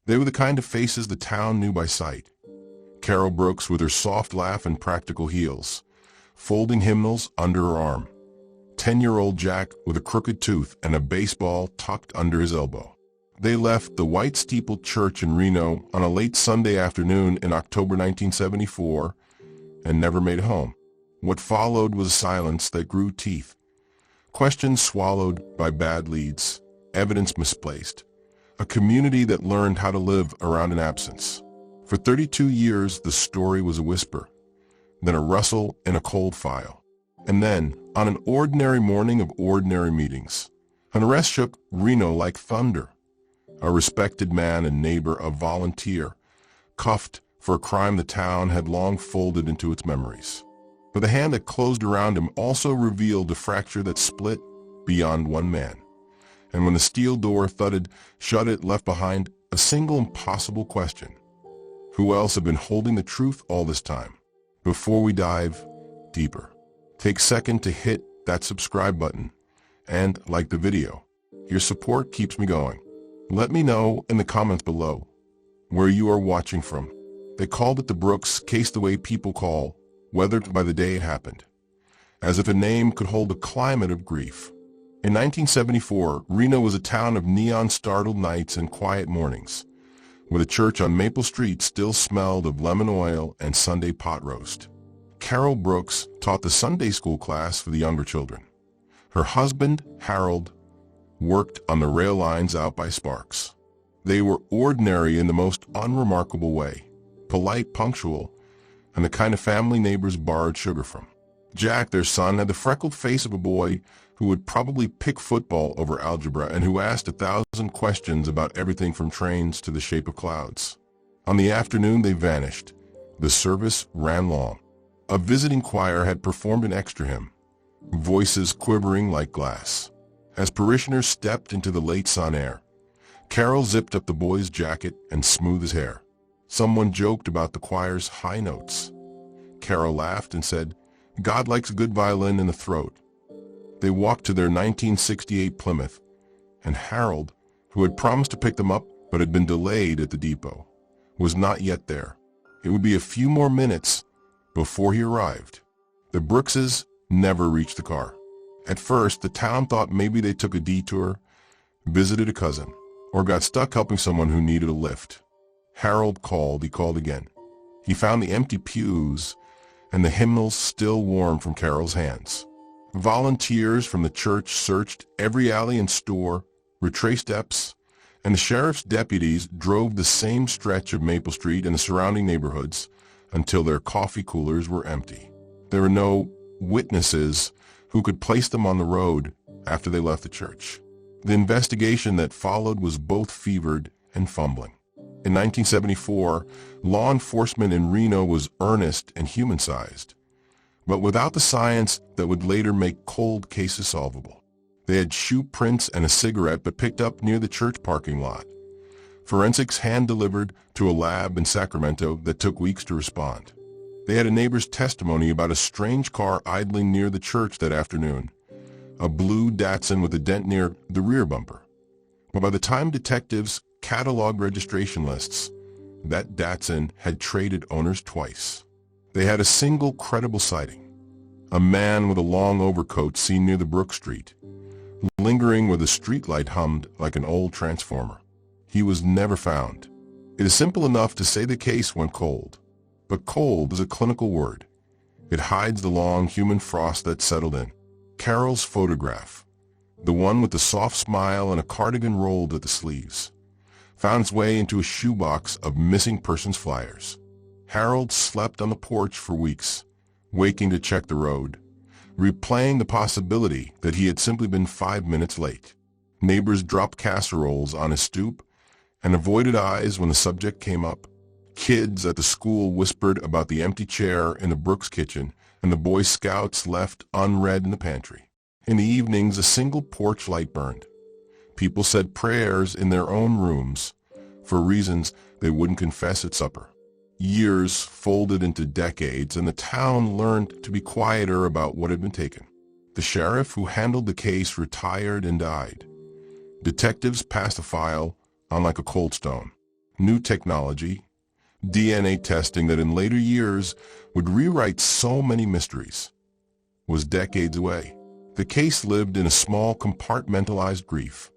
They were the kind of faces the town knew by sight. Carole Brooks with her soft laugh and practical heels, folding hymnals under her arm. 10-year-old Jack with a crooked tooth and a baseball tucked under his elbow. They left the white-steepled church in Reno on a late Sunday afternoon in October 1974 and never made it home. What followed was a silence that grew teeth. Questions swallowed by bad leads, evidence misplaced. A community that learned how to live around an absence. For 32 years, the story was a whisper, then a rustle in a cold file. And then, on an ordinary morning of ordinary meetings, an arrest shook Reno like thunder. A respected man and neighbor, a volunteer, cuffed for a crime the town had long folded into its memories. But the hand that closed around him also revealed a fracture that split beyond one man. And when the steel door thudded shut, it left behind a single impossible question. Who else had been holding the truth all this time? Before we dive deeper, take a second to hit that subscribe button and like the video. Your support keeps me going. Let me know in the comments below where you are watching from. They called it the Brooks case the way people call, weathered by the day it happened, as if a name could hold a climate of grief. In 1974, Reno was a town of neon-startled nights and quiet mornings, where the church on Maple Street still smelled of lemon oil and Sunday pot roast. Carole Brooks taught the Sunday school class for the younger children. Her husband, Harold, worked on the rail lines out by Sparks. They were ordinary in the most unremarkable way, polite, punctual, and the kind of family neighbors borrowed sugar from. Jack, their son, had the freckled face of a boy who would probably pick football over algebra and who asked 1,000 questions about everything from trains to the shape of clouds. On the afternoon they vanished. The service ran long. A visiting choir had performed an extra hymn, voices quivering like glass. As parishioners stepped into the late sun air, Carole zipped up the boy's jacket and smoothed his hair. Someone joked about the choir's high notes. Carole laughed and said, "God likes a good violin in the throat." They walked to their 1968 Plymouth, and Harold, who had promised to pick them up but had been delayed at the depot, was not yet there. It would be a few more minutes before he arrived. The Brookses never reached the car. At first, the town thought maybe they took a detour, visited a cousin, or got stuck helping someone who needed a lift. Harold called. He called again. He found the empty pews and the hymnals still warm from Carole's hands. Volunteers from the church searched every alley and store, retraced steps, and the sheriff's deputies drove the same stretch of Maple Street and the surrounding neighborhoods until their coffee coolers were empty. There were no witnesses who could place them on the road after they left the church. The investigation that followed was both fevered and fumbling. In 1974, law enforcement in Reno was earnest and human-sized, but without the science that would later make cold cases solvable. They had shoe prints and a cigarette but picked up near the church parking lot. Forensics hand-delivered to a lab in Sacramento that took weeks to respond. They had a neighbor's testimony about a strange car idling near the church that afternoon, a blue Datsun with a dent near the rear bumper. But by the time detectives cataloged registration lists, that Datsun had traded owners twice. They had a single credible sighting, a man with a long overcoat seen near the Brook Street, lingering where the streetlight hummed like an old transformer. He was never found. It is simple enough to say the case went cold, but cold is a clinical word. It hides the long human frost that settled in. Carole's photograph, the one with the soft smile and a cardigan rolled at the sleeves, found its way into a shoebox of missing persons flyers. Harold slept on the porch for weeks, waking to check the road, replaying the possibility that he had simply been 5 minutes late. Neighbors dropped casseroles on his stoop and avoided eyes when the subject came up. Kids at the school whispered about the empty chair in the Brooks kitchen and the Boy Scouts left unread in the pantry. In the evenings, a single porch light burned. People said prayers in their own rooms for reasons they wouldn't confess at supper. Years folded into decades, and the town learned to be quieter about what had been taken. The sheriff who handled the case retired and died. Detectives passed the file on like a cold stone. New technology, DNA testing that in later years would rewrite so many mysteries, was decades away. The case lived in a small compartmentalized grief.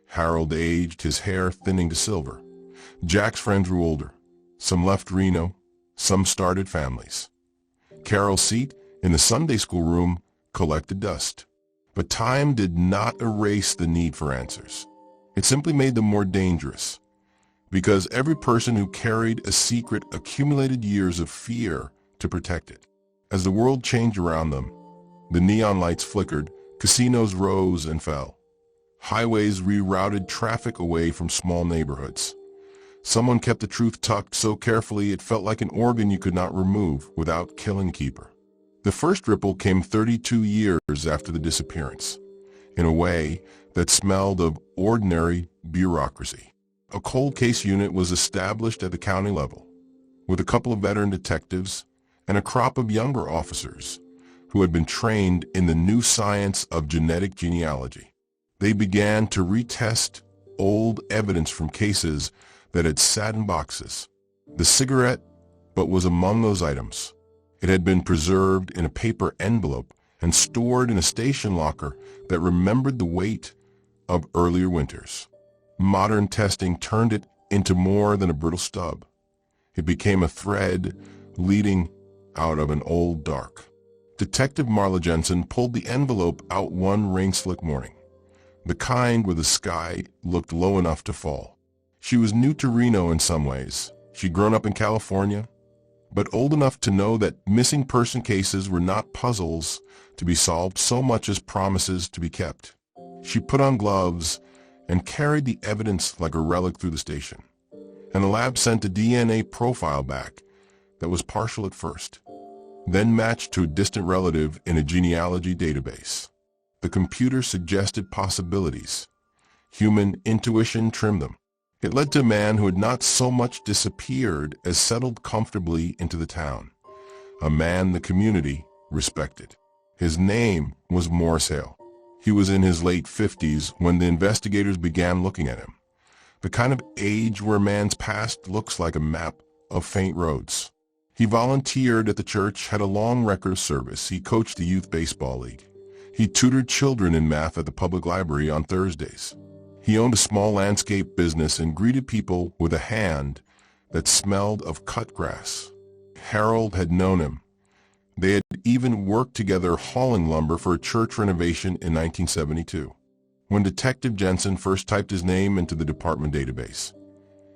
Harold aged, his hair thinning to silver. Jack's friends grew older. Some left Reno, some started families. Carole's seat in the Sunday school room collected dust. But time did not erase the need for answers. It simply made them more dangerous, because every person who carried a secret accumulated years of fear to protect it. As the world changed around them, the neon lights flickered, casinos rose and fell. Highways rerouted traffic away from small neighborhoods. Someone kept the truth tucked so carefully it felt like an organ you could not remove without killing the keeper. The first ripple came 32 years after the disappearance, in a way that smelled of ordinary bureaucracy. A cold case unit was established at the county level, with a couple of veteran detectives and a crop of younger officers who had been trained in the new science of genetic genealogy. They began to retest old evidence from cases that had sat in boxes. The cigarette butt was among those items. It had been preserved in a paper envelope and stored in a station locker that remembered the weight of earlier winters. Modern testing turned it into more than a brittle stub. It became a thread leading out of an old dark. Detective Marla Jensen pulled the envelope out one rain-slick morning, the kind where the sky looked low enough to fall. She was new to Reno in some ways. She'd grown up in California, but old enough to know that missing person cases were not puzzles to be solved so much as promises to be kept. She put on gloves and carried the evidence like a relic through the station, and the lab sent a DNA profile back that was partial at first, then matched to a distant relative in a genealogy database. The computer suggested possibilities. Human intuition trimmed them. It led to a man who had not so much disappeared as settled comfortably into the town, a man the community respected. His name was Morris Hale. He was in his late 50s when the investigators began looking at him, the kind of age where a man's past looks like a map of faint roads. He volunteered at the church, had a long record of service. He coached the youth baseball league. He tutored children in math at the public library on Thursdays. He owned a small landscape business and greeted people with a hand that smelled of cut grass. Harold had known him. They had even worked together hauling lumber for a church renovation in 1972. When Detective Jensen first typed his name into the department database,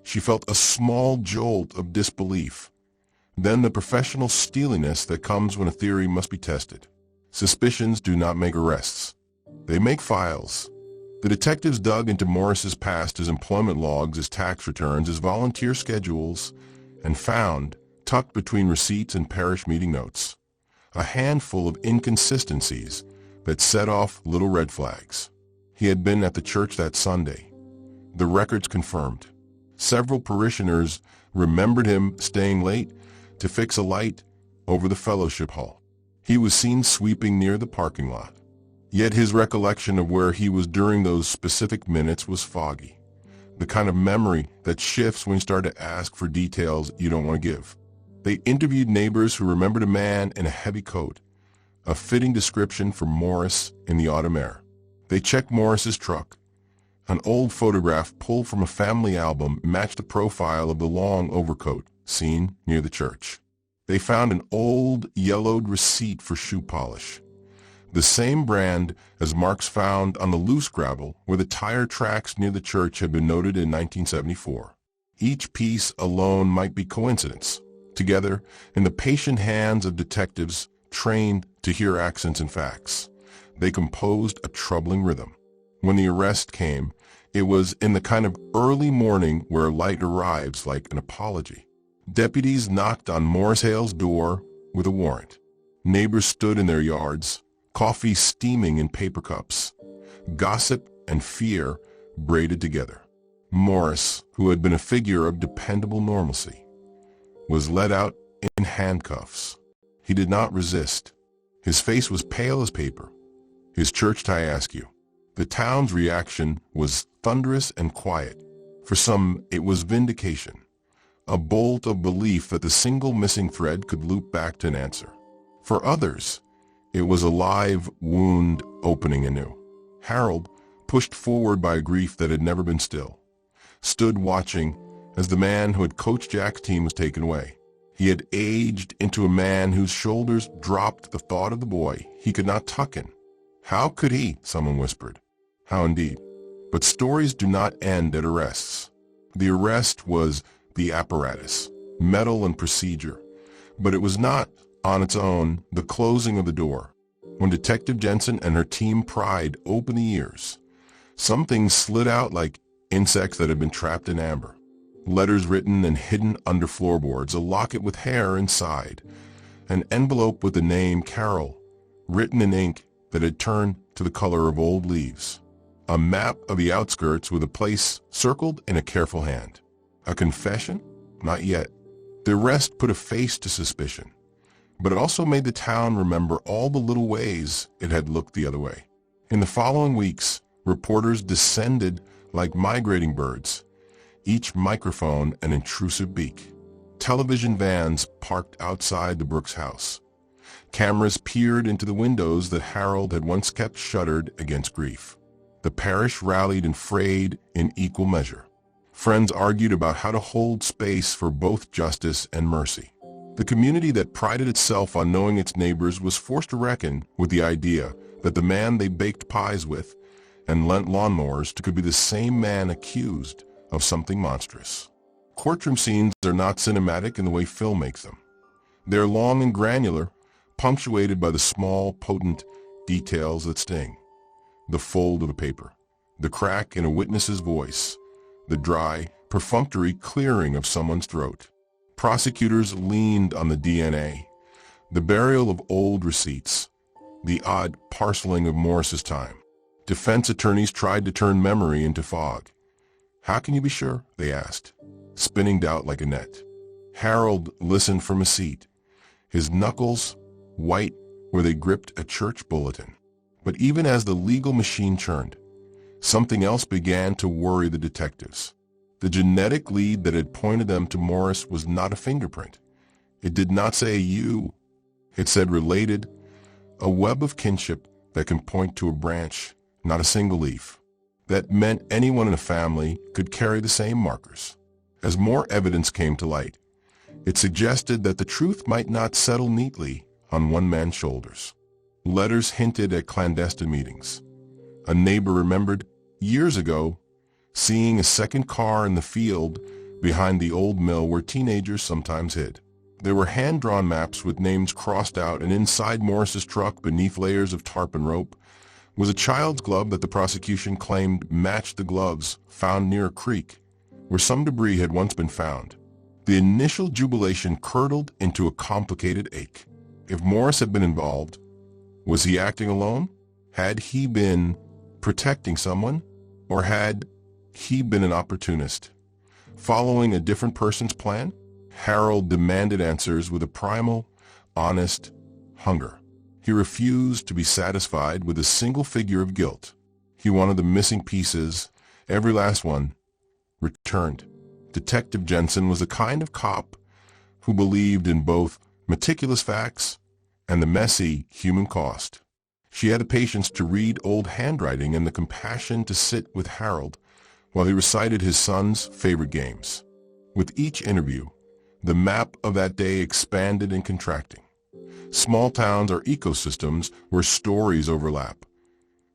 she felt a small jolt of disbelief, then the professional steeliness that comes when a theory must be tested. Suspicions do not make arrests. They make files. The detectives dug into Morris's past, his employment logs, his tax returns, his volunteer schedules, and found, tucked between receipts and parish meeting notes, a handful of inconsistencies that set off little red flags. He had been at the church that Sunday. The records confirmed. Several parishioners remembered him staying late to fix a light over the fellowship hall. He was seen sweeping near the parking lot. Yet his recollection of where he was during those specific minutes was foggy, the kind of memory that shifts when you start to ask for details you don't want to give. They interviewed neighbors who remembered a man in a heavy coat, a fitting description for Morris in the autumn air. They checked Morris's truck. An old photograph pulled from a family album matched the profile of the long overcoat seen near the church. They found an old, yellowed receipt for shoe polish, the same brand as marks found on the loose gravel where the tire tracks near the church had been noted in 1974. Each piece alone might be coincidence. Together, in the patient hands of detectives trained to hear accents and facts, they composed a troubling rhythm. When the arrest came, it was in the kind of early morning where light arrives like an apology. Deputies knocked on Morris Hale's door with a warrant. Neighbors stood in their yards, coffee steaming in paper cups. Gossip and fear braided together. Morris, who had been a figure of dependable normalcy, was led out in handcuffs. He did not resist. His face was pale as paper, his church tie askew. The town's reaction was thunderous and quiet. For some, it was vindication, a bolt of belief that the single missing thread could loop back to an answer. For others, it was a live wound opening anew. Harold, pushed forward by a grief that had never been still, stood watching as the man who had coached Jack's team was taken away. He had aged into a man whose shoulders dropped at the thought of the boy he could not tuck in. How could he? Someone whispered. How indeed. But stories do not end at arrests. The arrest was the apparatus, metal and procedure, but it was not, on its own, the closing of the door. When Detective Jensen and her team pried open the ears, some things slid out like insects that had been trapped in amber. Letters written and hidden under floorboards, a locket with hair inside, an envelope with the name Carole, written in ink that had turned to the color of old leaves, a map of the outskirts with a place circled in a careful hand. A confession? Not yet. The arrest put a face to suspicion, but it also made the town remember all the little ways it had looked the other way. In the following weeks, reporters descended like migrating birds, each microphone an intrusive beak. Television vans parked outside the Brooks house. Cameras peered into the windows that Harold had once kept shuttered against grief. The parish rallied and frayed in equal measure. Friends argued about how to hold space for both justice and mercy. The community that prided itself on knowing its neighbors was forced to reckon with the idea that the man they baked pies with and lent lawnmowers to could be the same man accused of something monstrous. Courtroom scenes are not cinematic in the way film makes them. They're long and granular, punctuated by the small, potent details that sting. The fold of a paper, the crack in a witness's voice, the dry, perfunctory clearing of someone's throat. Prosecutors leaned on the DNA, the burial of old receipts, the odd parceling of Morris's time. Defense attorneys tried to turn memory into fog. How can you be sure? They asked, spinning doubt like a net. Harold listened from a seat, his knuckles white where they gripped a church bulletin. But even as the legal machine churned, something else began to worry the detectives. The genetic lead that had pointed them to Morris was not a fingerprint. It did not say you. It said related, a web of kinship that can point to a branch, not a single leaf. That meant anyone in a family could carry the same markers. As more evidence came to light, it suggested that the truth might not settle neatly on one man's shoulders. Letters hinted at clandestine meetings. A neighbor remembered, years ago, seeing a second car in the field behind the old mill where teenagers sometimes hid. There were hand-drawn maps with names crossed out, and inside Morris's truck, beneath layers of tarp and rope, was a child's glove that the prosecution claimed matched the gloves found near a creek where some debris had once been found. The initial jubilation curdled into a complicated ache. If Morris had been involved, was he acting alone? Had he been protecting someone? Or had he been an opportunist, following a different person's plan? Harold demanded answers with a primal, honest hunger. He refused to be satisfied with a single figure of guilt. He wanted the missing pieces, every last one, returned. Detective Jensen was the kind of cop who believed in both meticulous facts and the messy human cost. She had the patience to read old handwriting and the compassion to sit with Harold while he recited his son's favorite games. With each interview, the map of that day expanded and contracting. Small towns are ecosystems where stories overlap,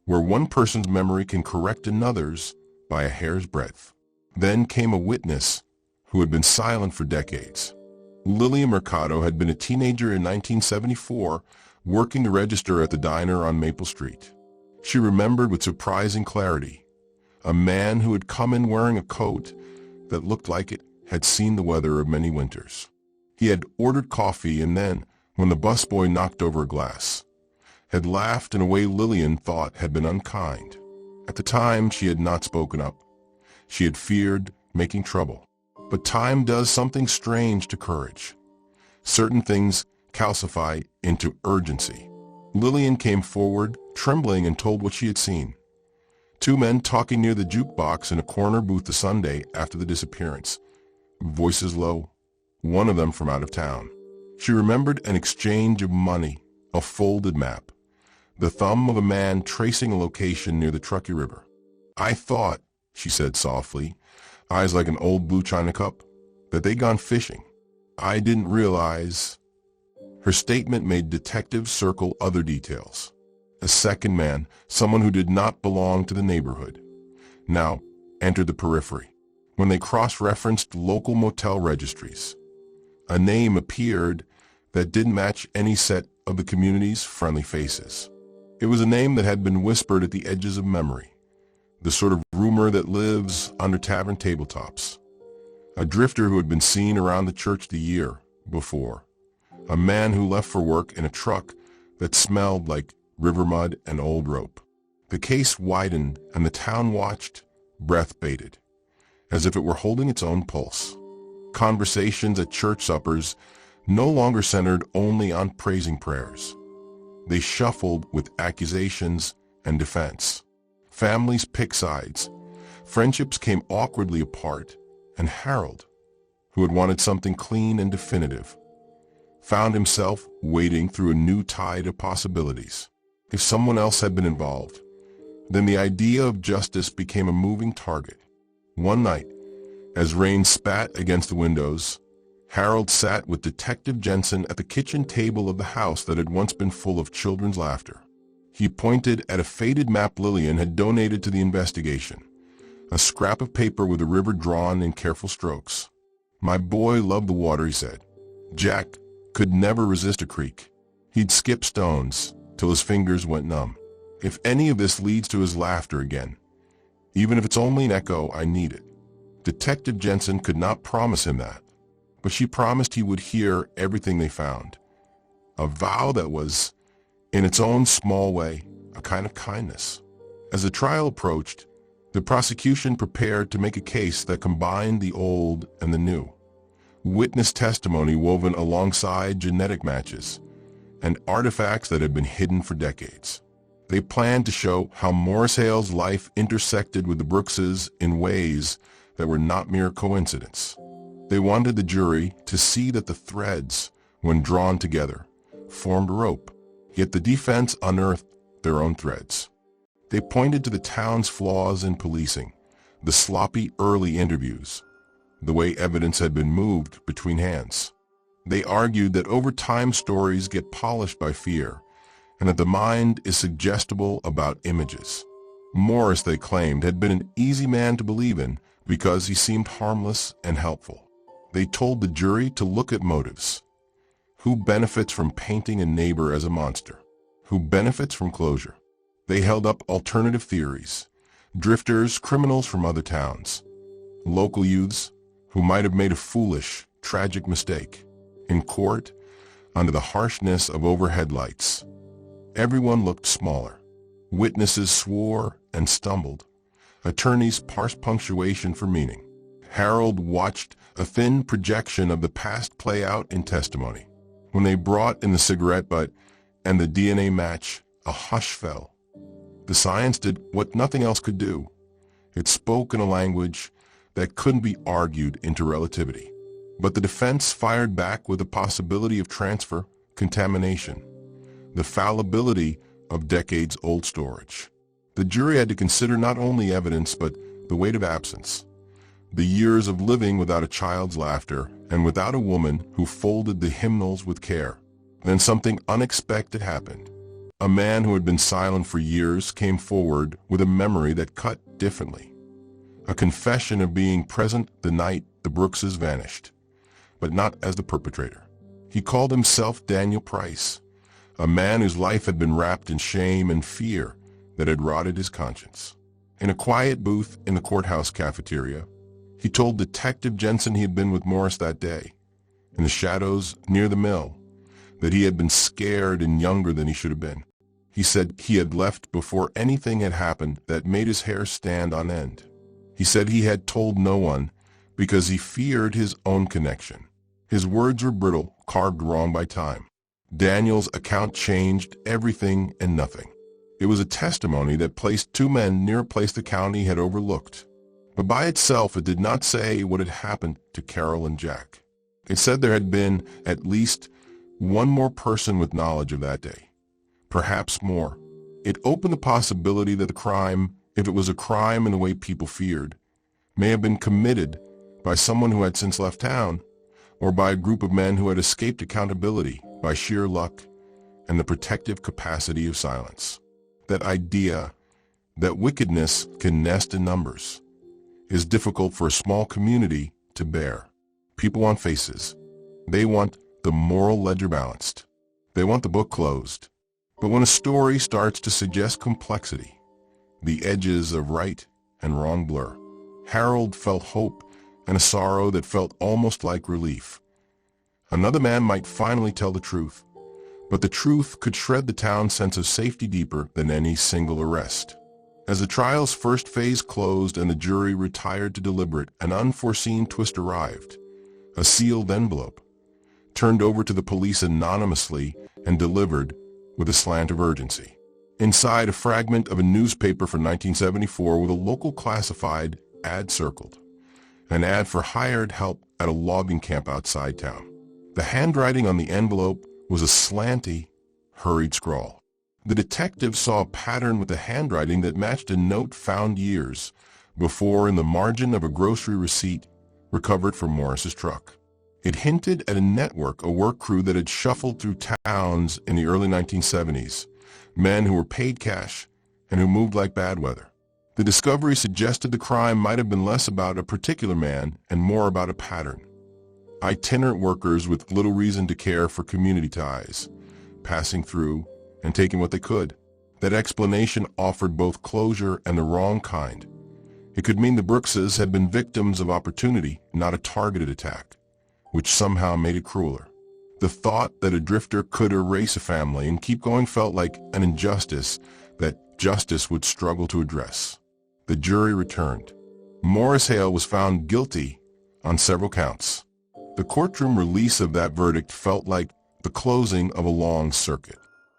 where one person's memory can correct another's by a hair's breadth. Then came a witness who had been silent for decades. Lillian Mercado had been a teenager in 1974, working to register at the diner on Maple Street. She remembered with surprising clarity a man who had come in wearing a coat that looked like it had seen the weather of many winters. He had ordered coffee and then, when the busboy knocked over a glass, had laughed in a way Lillian thought had been unkind. At the time, she had not spoken up. She had feared making trouble. But time does something strange to courage. Certain things calcify into urgency. Lillian came forward, trembling, and told what she had seen. Two men talking near the jukebox in a corner booth the Sunday after the disappearance. Voices low, one of them from out of town. She remembered an exchange of money, a folded map, the thumb of a man tracing a location near the Truckee River. "I thought," she said softly, eyes like an old blue china cup, "that they'd gone fishing. I didn't realize." Her statement made detectives circle other details. A second man, someone who did not belong to the neighborhood, now entered the periphery. When they cross-referenced local motel registries, a name appeared that didn't match any set of the community's friendly faces. It was a name that had been whispered at the edges of memory, the sort of rumor that lives under tavern tabletops. A drifter who had been seen around the church the year before. A man who left for work in a truck that smelled like river mud and old rope. The case widened and the town watched, breath bated, as if it were holding its own pulse. Conversations at church suppers no longer centered only on praising prayers. They shuffled with accusations and defense. Families picked sides. Friendships came awkwardly apart, and Harold, who had wanted something clean and definitive, found himself wading through a new tide of possibilities. If someone else had been involved, then the idea of justice became a moving target. One night, as rain spat against the windows, Harold sat with Detective Jensen at the kitchen table of the house that had once been full of children's laughter. He pointed at a faded map Lillian had donated to the investigation, a scrap of paper with a river drawn in careful strokes. "My boy loved the water," he said. "Jack could never resist a creek. He'd skip stones till his fingers went numb. If any of this leads to his laughter again, even if it's only an echo, I need it." Detective Jensen could not promise him that, but she promised he would hear everything they found. A vow that was, in its own small way, a kind of kindness. As the trial approached, the prosecution prepared to make a case that combined the old and the new. Witness testimony woven alongside genetic matches and artifacts that had been hidden for decades. They planned to show how Morris Hale's life intersected with the Brookses in ways that were not mere coincidence. They wanted the jury to see that the threads, when drawn together, formed a rope, yet the defense unearthed their own threads. They pointed to the town's flaws in policing, the sloppy early interviews, the way evidence had been moved between hands. They argued that over time stories get polished by fear, and that the mind is suggestible about images. Morris, they claimed, had been an easy man to believe in because he seemed harmless and helpful. They told the jury to look at motives. Who benefits from painting a neighbor as a monster? Who benefits from closure? They held up alternative theories. Drifters, criminals from other towns. Local youths who might have made a foolish, tragic mistake. In court, under the harshness of overhead lights, everyone looked smaller. Witnesses swore and stumbled. Attorneys parsed punctuation for meaning. Harold watched a thin projection of the past play out in testimony. When they brought in the cigarette butt and the DNA match, a hush fell. The science did what nothing else could do. It spoke in a language that couldn't be argued into relativity. But the defense fired back with the possibility of transfer, contamination, the fallibility of decades-old storage. The jury had to consider not only evidence but the weight of absence, the years of living without a child's laughter and without a woman who folded the hymnals with care. Then something unexpected happened. A man who had been silent for years came forward with a memory that cut differently. A confession of being present the night the Brookses vanished, but not as the perpetrator. He called himself Daniel Price, a man whose life had been wrapped in shame and fear that had rotted his conscience. In a quiet booth in the courthouse cafeteria, he told Detective Jensen he had been with Morris that day, in the shadows near the mill, that he had been scared and younger than he should have been. He said he had left before anything had happened that made his hair stand on end. He said he had told no one because he feared his own connection. His words were brittle, carved wrong by time. Daniel's account changed everything and nothing. It was a testimony that placed two men near a place the county had overlooked. But by itself, it did not say what had happened to Carole and Jack. It said there had been at least one more person with knowledge of that day. Perhaps more. It opened the possibility that the crime, if it was a crime in the way people feared, may have been committed by someone who had since left town, or by a group of men who had escaped accountability by sheer luck and the protective capacity of silence. That idea that wickedness can nest in numbers is difficult for a small community to bear. People want faces. They want the moral ledger balanced. They want the book closed. But when a story starts to suggest complexity, the edges of right and wrong blur. Harold felt hope and a sorrow that felt almost like relief. Another man might finally tell the truth, but the truth could shred the town's sense of safety deeper than any single arrest. As the trial's first phase closed and the jury retired to deliberate, an unforeseen twist arrived. A sealed envelope, turned over to the police anonymously and delivered with a slant of urgency. Inside, a fragment of a newspaper from 1974 with a local classified ad circled. An ad for hired help at a logging camp outside town. The handwriting on the envelope was a slanty, hurried scrawl. The detective saw a pattern with the handwriting that matched a note found years before in the margin of a grocery receipt recovered from Morris's truck. It hinted at a network, a work crew that had shuffled through towns in the early 1970s, men who were paid cash and who moved like bad weather. The discovery suggested the crime might have been less about a particular man and more about a pattern. Itinerant workers with little reason to care for community ties, passing through and taking what they could. That explanation offered both closure and the wrong kind. It could mean the Brookses had been victims of opportunity, not a targeted attack, which somehow made it crueler. The thought that a drifter could erase a family and keep going felt like an injustice that justice would struggle to address. The jury returned. Morris Hale was found guilty on several counts. The courtroom release of that verdict felt like the closing of a long circuit.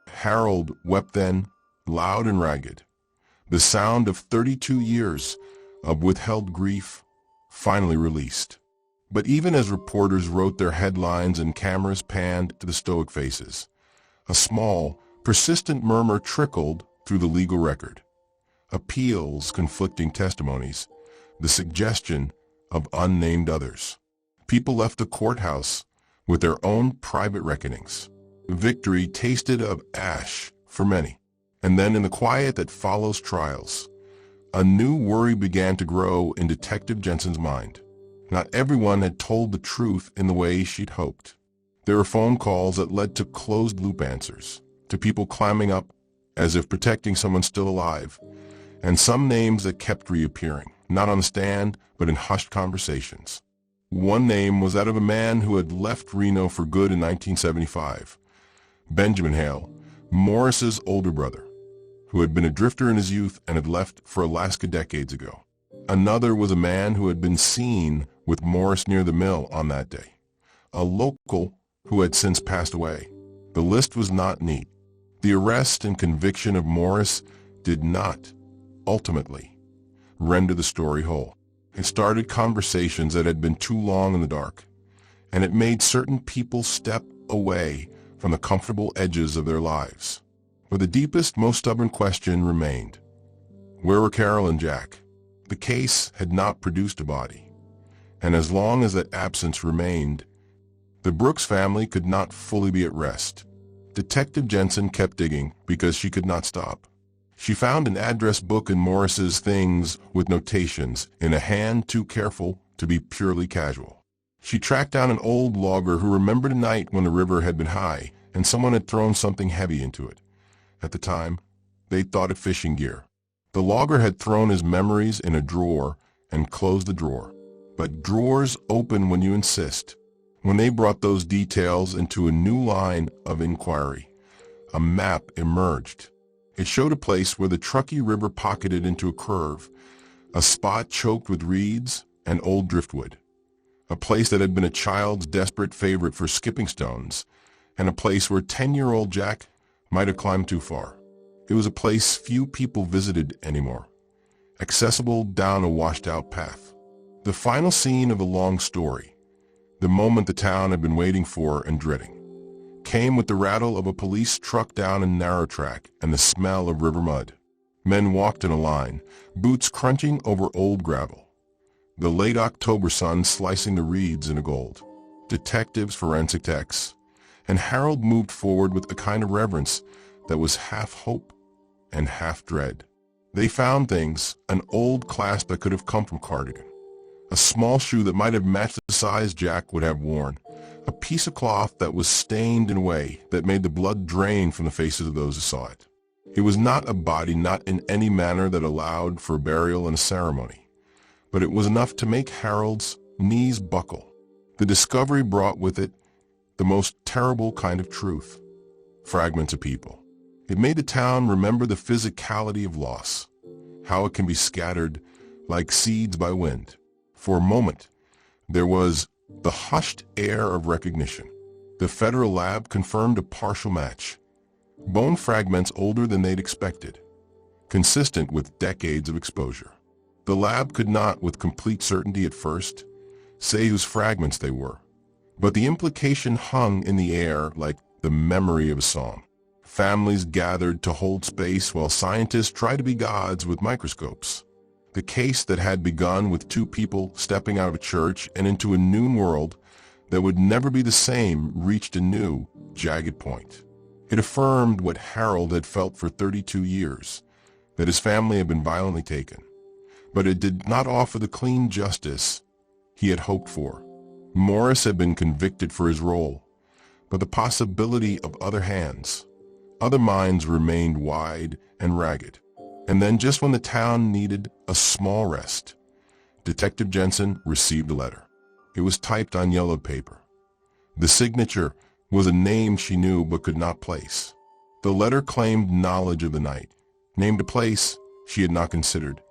Harold wept then, loud and ragged. The sound of 32 years of withheld grief finally released. But even as reporters wrote their headlines and cameras panned to the stoic faces, a small, persistent murmur trickled through the legal record. Appeals, conflicting testimonies, the suggestion of unnamed others. People left the courthouse with their own private reckonings. Victory tasted of ash for many. And then in the quiet that follows trials, a new worry began to grow in Detective Jensen's mind. Not everyone had told the truth in the way she'd hoped. There were phone calls that led to closed-loop answers, to people climbing up as if protecting someone still alive, and some names that kept reappearing, not on the stand, but in hushed conversations. One name was that of a man who had left Reno for good in 1975, Benjamin Hale, Morris's older brother, who had been a drifter in his youth and had left for Alaska decades ago. Another was a man who had been seen with Morris near the mill on that day, a local who had since passed away. The list was not neat. The arrest and conviction of Morris did not, ultimately, render the story whole. It started conversations that had been too long in the dark, and it made certain people step away from the comfortable edges of their lives. But the deepest, most stubborn question remained. Where were Carole and Jack? The case had not produced a body, and as long as that absence remained, the Brooks family could not fully be at rest. Detective Jensen kept digging because she could not stop. She found an address book in Morris's things with notations in a hand too careful to be purely casual. She tracked down an old logger who remembered a night when the river had been high and someone had thrown something heavy into it. At the time, they'd thought it fishing gear. The logger had thrown his memories in a drawer and closed the drawer. But drawers open when you insist. When they brought those details into a new line of inquiry, a map emerged. It showed a place where the Truckee River pocketed into a curve, a spot choked with reeds and old driftwood, a place that had been a child's desperate favorite for skipping stones, and a place where 10-year-old Jack might have climbed too far. It was a place few people visited anymore, accessible down a washed-out path. The final scene of a long story, the moment the town had been waiting for and dreading, came with the rattle of a police truck down a narrow track and the smell of river mud. Men walked in a line, boots crunching over old gravel, the late October sun slicing the reeds into gold. Detectives, forensic techs, and Harold moved forward with a kind of reverence that was half hope and half dread. They found things: an old clasp that could have come from cardigan, a small shoe that might have matched the size Jack would have worn, a piece of cloth that was stained in a way that made the blood drain from the faces of those who saw it. It was not a body, not in any manner that allowed for a burial and a ceremony, but it was enough to make Harold's knees buckle. The discovery brought with it the most terrible kind of truth: fragments of people. It made the town remember the physicality of loss, how it can be scattered like seeds by wind. For a moment, there was the hushed air of recognition. The federal lab confirmed a partial match. Bone fragments older than they'd expected, consistent with decades of exposure. The lab could not, with complete certainty at first, say whose fragments they were, but the implication hung in the air like the memory of a song. Families gathered to hold space while scientists tried to be gods with microscopes. The case that had begun with two people stepping out of a church and into a new world that would never be the same reached a new, jagged point. It affirmed what Harold had felt for 32 years, that his family had been violently taken. But it did not offer the clean justice he had hoped for. Morris had been convicted for his role, but the possibility of other hands, other minds remained wide and ragged. And then, just when the town needed a small rest, Detective Jensen received a letter. It was typed on yellowed paper. The signature was a name she knew but could not place. The letter claimed knowledge of the night, named a place she had not considered,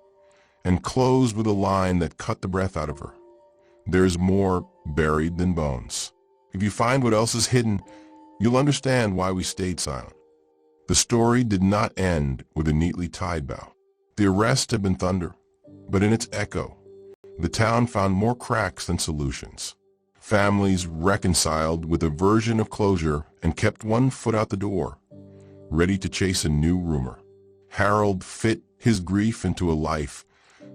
and closed with a line that cut the breath out of her. There's more buried than bones. If you find what else is hidden, you'll understand why we stayed silent. The story did not end with a neatly tied bow. The arrest had been thunder, but in its echo, the town found more cracks than solutions. Families reconciled with a version of closure and kept one foot out the door, ready to chase a new rumor. Harold fit his grief into a life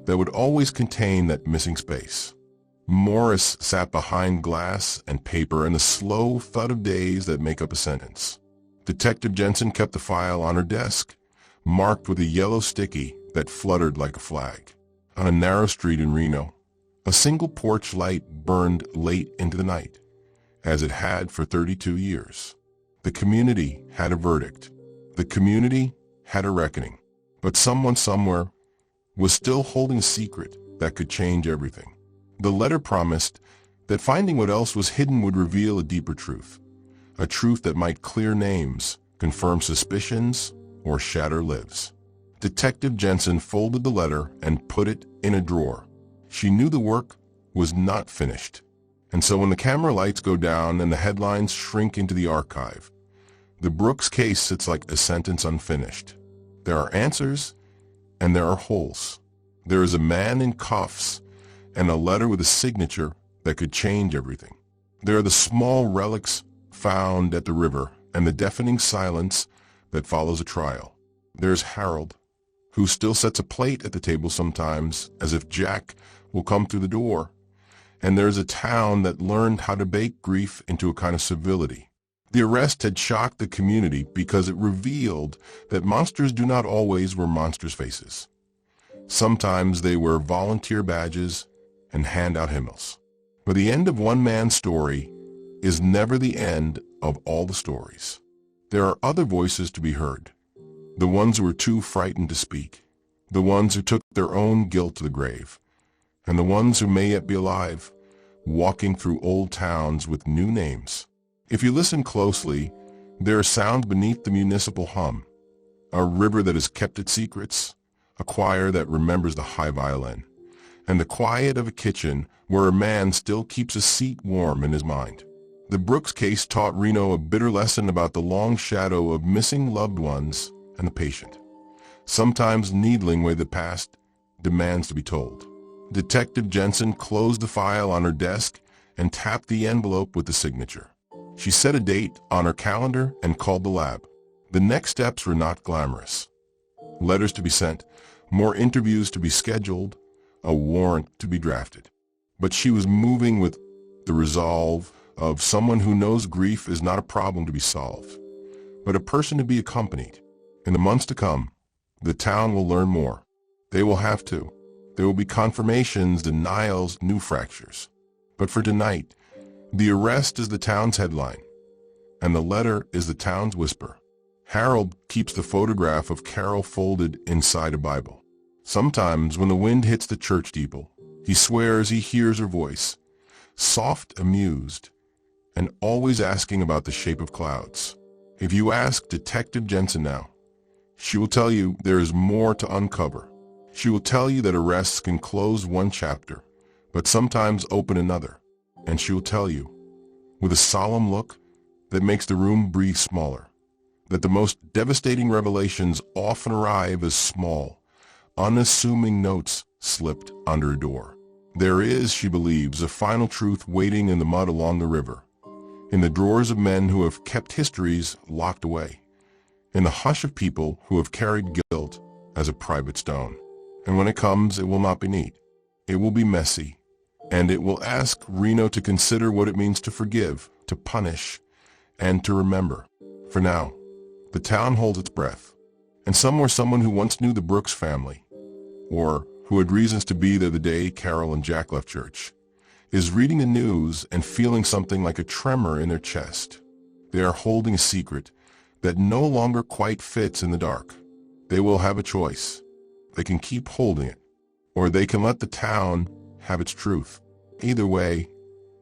that would always contain that missing space. Morris sat behind glass and paper and the slow thud of days that make up a sentence. Detective Jensen kept the file on her desk, marked with a yellow sticky that fluttered like a flag. On a narrow street in Reno, a single porch light burned late into the night, as it had for 32 years. The community had a verdict. The community had a reckoning. But someone somewhere was still holding a secret that could change everything. The letter promised that finding what else was hidden would reveal a deeper truth. A truth that might clear names, confirm suspicions, or shatter lives. Detective Jensen folded the letter and put it in a drawer. She knew the work was not finished. And so when the camera lights go down and the headlines shrink into the archive, the Brooks case sits like a sentence unfinished. There are answers, and there are holes. There is a man in cuffs and a letter with a signature that could change everything. There are the small relics found at the river and the deafening silence that follows a trial. There's Harold, who still sets a plate at the table sometimes as if Jack will come through the door. And there's a town that learned how to bake grief into a kind of civility. The arrest had shocked the community because it revealed that monsters do not always wear monsters' faces. Sometimes they wear volunteer badges and hand out hymnals. But the end of one man's story is never the end of all the stories. There are other voices to be heard. The ones who were too frightened to speak. The ones who took their own guilt to the grave. And the ones who may yet be alive, walking through old towns with new names. If you listen closely, there are sounds beneath the municipal hum. A river that has kept its secrets, a choir that remembers the high violin, and the quiet of a kitchen where a man still keeps a seat warm in his mind. The Brooks case taught Reno a bitter lesson about the long shadow of missing loved ones and the patient. Sometimes needling away the past demands to be told. Detective Jensen closed the file on her desk and tapped the envelope with the signature. She set a date on her calendar and called the lab. The next steps were not glamorous. Letters to be sent, more interviews to be scheduled, a warrant to be drafted. But she was moving with the resolve of someone who knows grief is not a problem to be solved, but a person to be accompanied. In the months to come, the town will learn more. They will have to. There will be confirmations, denials, new fractures. But for tonight, the arrest is the town's headline, and the letter is the town's whisper. Harold keeps the photograph of Carole folded inside a Bible. Sometimes when the wind hits the church steeple, he swears he hears her voice, soft, amused, and always asking about the shape of clouds. If you ask Detective Jensen now, she will tell you there is more to uncover. She will tell you that arrests can close one chapter, but sometimes open another. And she will tell you, with a solemn look that makes the room breathe smaller, that the most devastating revelations often arrive as small, unassuming notes slipped under a door. There is, she believes, a final truth waiting in the mud along the river, in the drawers of men who have kept histories locked away, in the hush of people who have carried guilt as a private stone. And when it comes, it will not be neat. It will be messy, and it will ask Reno to consider what it means to forgive, to punish, and to remember. For now, the town holds its breath, and somewhere someone who once knew the Brooks family, or who had reasons to be there the day Carole and Jack left church, is reading the news and feeling something like a tremor in their chest. They are holding a secret that no longer quite fits in the dark. They will have a choice. They can keep holding it, or they can let the town have its truth. Either way,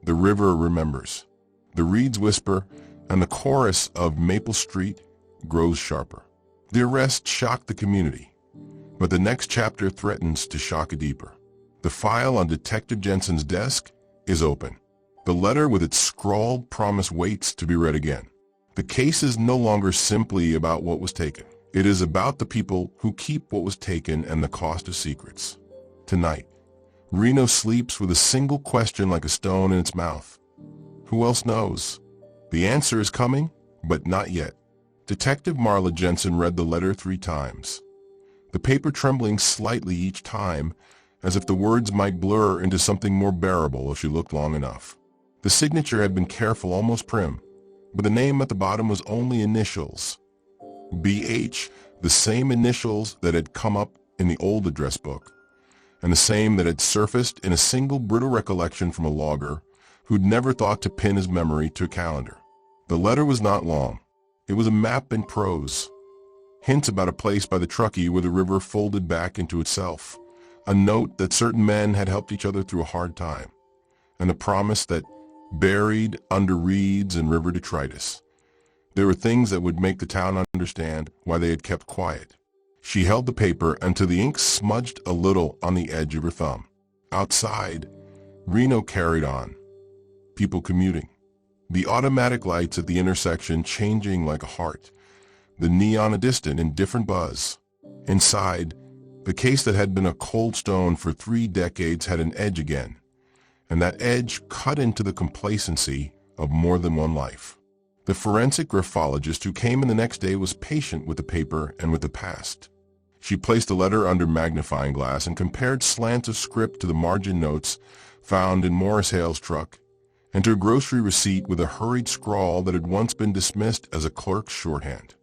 the river remembers. The reeds whisper, and the chorus of Maple Street grows sharper. The arrest shocked the community, but the next chapter threatens to shock it deeper. The file on Detective Jensen's desk is open. The letter with its scrawled promise waits to be read again. The case is no longer simply about what was taken. It is about the people who keep what was taken and the cost of secrets. Tonight, Reno sleeps with a single question like a stone in its mouth. Who else knows? The answer is coming, but not yet. Detective Marla Jensen read the letter 3 times, the paper trembling slightly each time, as if the words might blur into something more bearable if she looked long enough. The signature had been careful, almost prim, but the name at the bottom was only initials. B.H., the same initials that had come up in the old address book, and the same that had surfaced in a single brittle recollection from a logger who'd never thought to pin his memory to a calendar. The letter was not long. It was a map in prose, hints about a place by the Truckee where the river folded back into itself, a note that certain men had helped each other through a hard time, and a promise that, buried under reeds and river detritus, there were things that would make the town understand why they had kept quiet. She held the paper until the ink smudged a little on the edge of her thumb. Outside, Reno carried on. People commuting. The automatic lights at the intersection changing like a heart. The neon a distant in different buzz. Inside, the case that had been a cold stone for 3 decades had an edge again. And that edge cut into the complacency of more than one life. The forensic graphologist who came in the next day was patient with the paper and with the past. She placed the letter under magnifying glass and compared slants of script to the margin notes found in Morris Hale's truck, and to a grocery receipt with a hurried scrawl that had once been dismissed as a clerk's shorthand.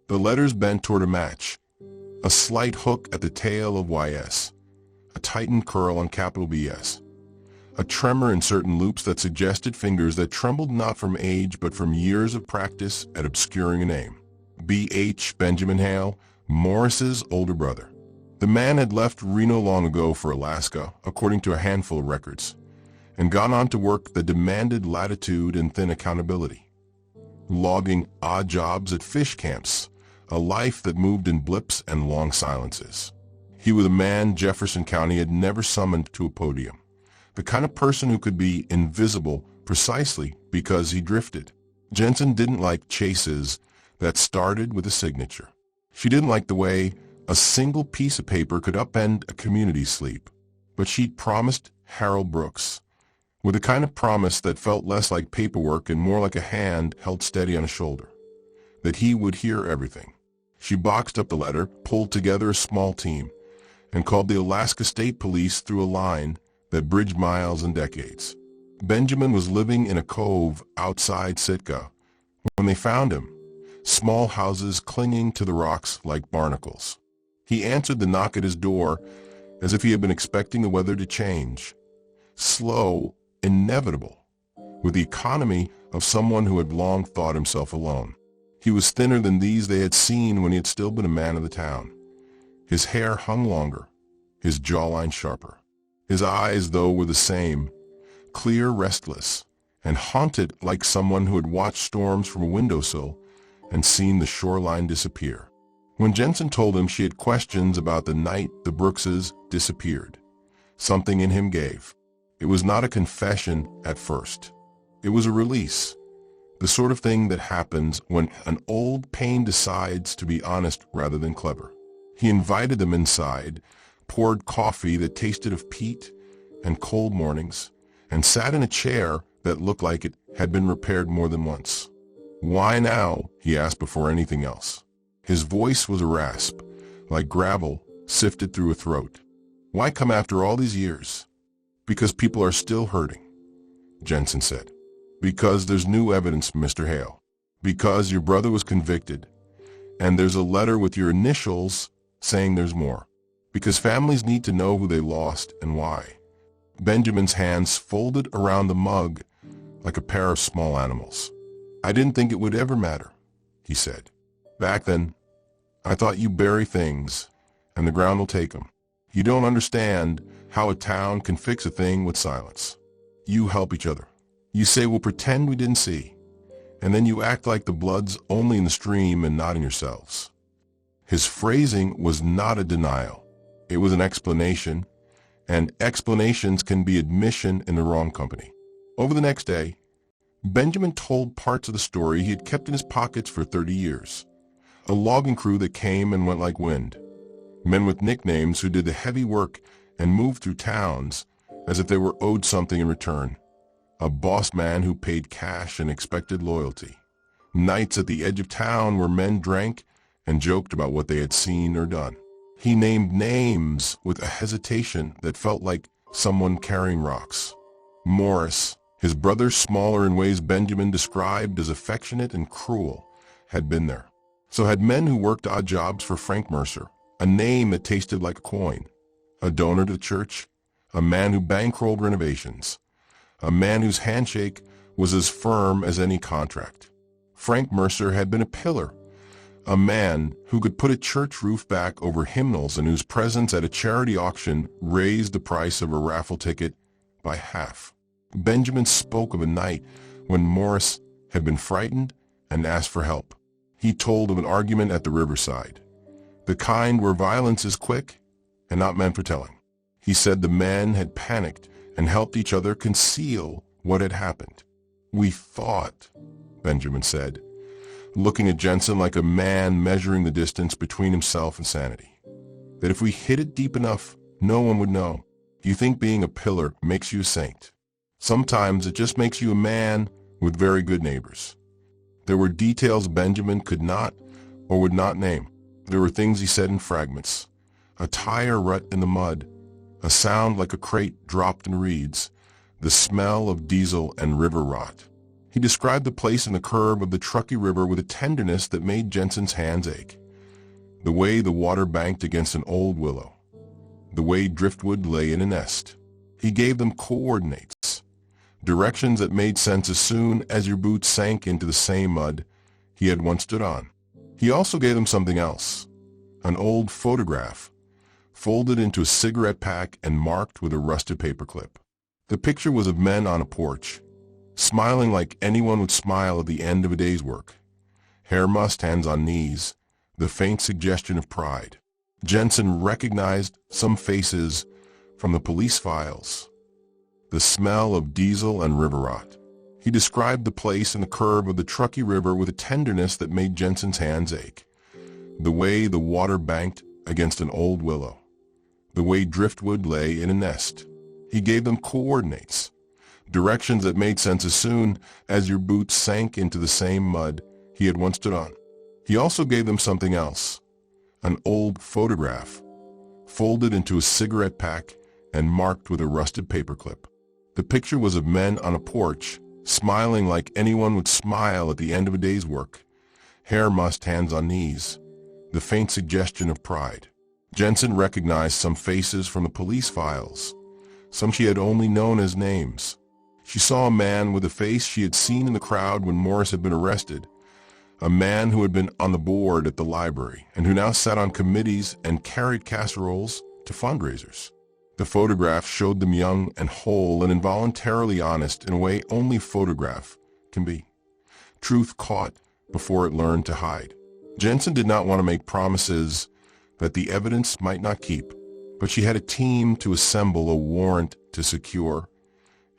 The letters bent toward a match, a slight hook at the tail of YS, a tightened curl on capital BS, a tremor in certain loops that suggested fingers that trembled not from age but from years of practice at obscuring a name. B.H. Benjamin Hale, Morris's older brother. The man had left Reno long ago for Alaska, according to a handful of records, and gone on to work that demanded latitude and thin accountability, logging odd jobs at fish camps, a life that moved in blips and long silences. He was a man Jefferson County had never summoned to a podium, the kind of person who could be invisible precisely because he drifted. Jensen didn't like chases that started with a signature. She didn't like the way a single piece of paper could upend a community's sleep. But she'd promised Carole Brooks, with a kind of promise that felt less like paperwork and more like a hand held steady on a shoulder, that he would hear everything. She boxed up the letter, pulled together a small team, and called the Alaska State Police through a line that bridged miles and decades. Benjamin was living in a cove outside Sitka when they found him, small houses clinging to the rocks like barnacles. He answered the knock at his door as if he had been expecting the weather to change. Slow, inevitable, with the economy of someone who had long thought himself alone. He was thinner than these they had seen when he had still been a man of the town. His hair hung longer, his jawline sharper. His eyes, though, were the same, clear, restless, and haunted like someone who had watched storms from a windowsill and seen the shoreline disappear. When Jensen told him she had questions about the night the Brookses disappeared, something in him gave. It was not a confession at first. It was a release, the sort of thing that happens when an old pain decides to be honest rather than clever. He invited them inside, poured coffee that tasted of peat and cold mornings, and sat in a chair that looked like it had been repaired more than once. "Why now?" he asked before anything else. His voice was a rasp, like gravel sifted through a throat. "Why come after all these years?" "Because people are still hurting," Jensen said. "Because there's new evidence, Mr. Hale. Because your brother was convicted, and there's a letter with your initials saying there's more. Because families need to know who they lost and why." Benjamin's hands folded around the mug like a pair of small animals. "I didn't think it would ever matter," he said. "Back then, I thought you bury things, and the ground will take them. You don't understand how a town can fix a thing with silence. You help each other. You say we'll pretend we didn't see, and then you act like the blood's only in the stream and not in yourselves." His phrasing was not a denial. It was an explanation, and explanations can be admission in the wrong company. Over the next day, Benjamin told parts of the story he had kept in his pockets for 30 years. A logging crew that came and went like wind. Men with nicknames who did the heavy work and moved through towns as if they were owed something in return. A boss man who paid cash and expected loyalty. Nights at the edge of town where men drank and joked about what they had seen or done. He named names with a hesitation that felt like someone carrying rocks. Morris, his brother smaller in ways Benjamin described as affectionate and cruel, had been there. So had men who worked odd jobs for Frank Mercer, a name that tasted like a coin, a donor to the church, a man who bankrolled renovations, a man whose handshake was as firm as any contract. Frank Mercer had been a pillar, a man who could put a church roof back over hymnals and whose presence at a charity auction raised the price of a raffle ticket by half. Benjamin spoke of a night when Morris had been frightened and asked for help. He told of an argument at the riverside, the kind where violence is quick and not meant for telling. He said the men had panicked and helped each other conceal what had happened. "We thought," Benjamin said, looking at Jensen like a man measuring the distance between himself and sanity, "that if we hid it deep enough, no one would know. You think being a pillar makes you a saint. Sometimes it just makes you a man with very good neighbors." There were details Benjamin could not or would not name. There were things he said in fragments. A tire rut in the mud, a sound like a crate dropped in reeds, the smell of diesel and river rot. He described the place in the curve of the Truckee River with a tenderness that made Jensen's hands ache. The way the water banked against an old willow. The way driftwood lay in a nest. He gave them coordinates. Directions that made sense as soon as your boots sank into the same mud he had once stood on. He also gave them something else, an old photograph, folded into a cigarette pack and marked with a rusted paperclip. The picture was of men on a porch, smiling like anyone would smile at the end of a day's work. Hair mussed, hands on knees, the faint suggestion of pride. Jensen recognized some faces from the police files. The smell of diesel and river rot. He described the place in the curve of the Truckee River with a tenderness that made Jensen's hands ache. The way the water banked against an old willow. The way driftwood lay in a nest. He gave them coordinates, directions that made sense as soon as your boots sank into the same mud he had once stood on. He also gave them something else, an old photograph, folded into a cigarette pack and marked with a rusted paperclip. The picture was of men on a porch, smiling like anyone would smile at the end of a day's work, hair mussed, hands on knees, the faint suggestion of pride. Jensen recognized some faces from the police files, some she had only known as names. She saw a man with a face she had seen in the crowd when Morris had been arrested, a man who had been on the board at the library and who now sat on committees and carried casseroles to fundraisers. The photograph showed them young and whole and involuntarily honest in a way only photograph can be. Truth caught before it learned to hide. Jensen did not want to make promises that the evidence might not keep, but she had a team to assemble, a warrant to secure,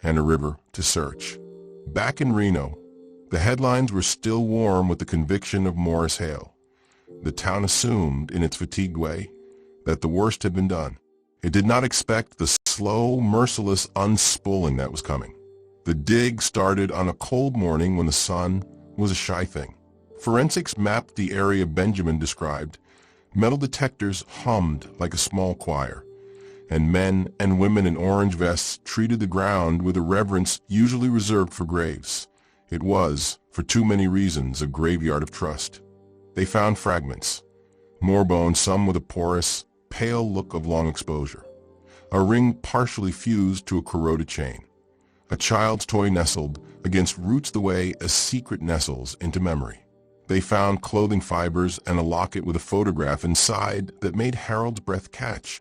and a river to search. Back in Reno, the headlines were still warm with the conviction of Morris Hale. The town assumed, in its fatigued way, that the worst had been done. It did not expect the slow, merciless unspooling that was coming. The dig started on a cold morning when the sun was a shy thing. Forensics mapped the area Benjamin described. Metal detectors hummed like a small choir, and men and women in orange vests treated the ground with a reverence usually reserved for graves. It was, for too many reasons, a graveyard of trust. They found fragments, more bones, some with a porous, pale look of long exposure, a ring partially fused to a corroded chain, a child's toy nestled against roots the way a secret nestles into memory. They found clothing fibers and a locket with a photograph inside that made Harold's breath catch.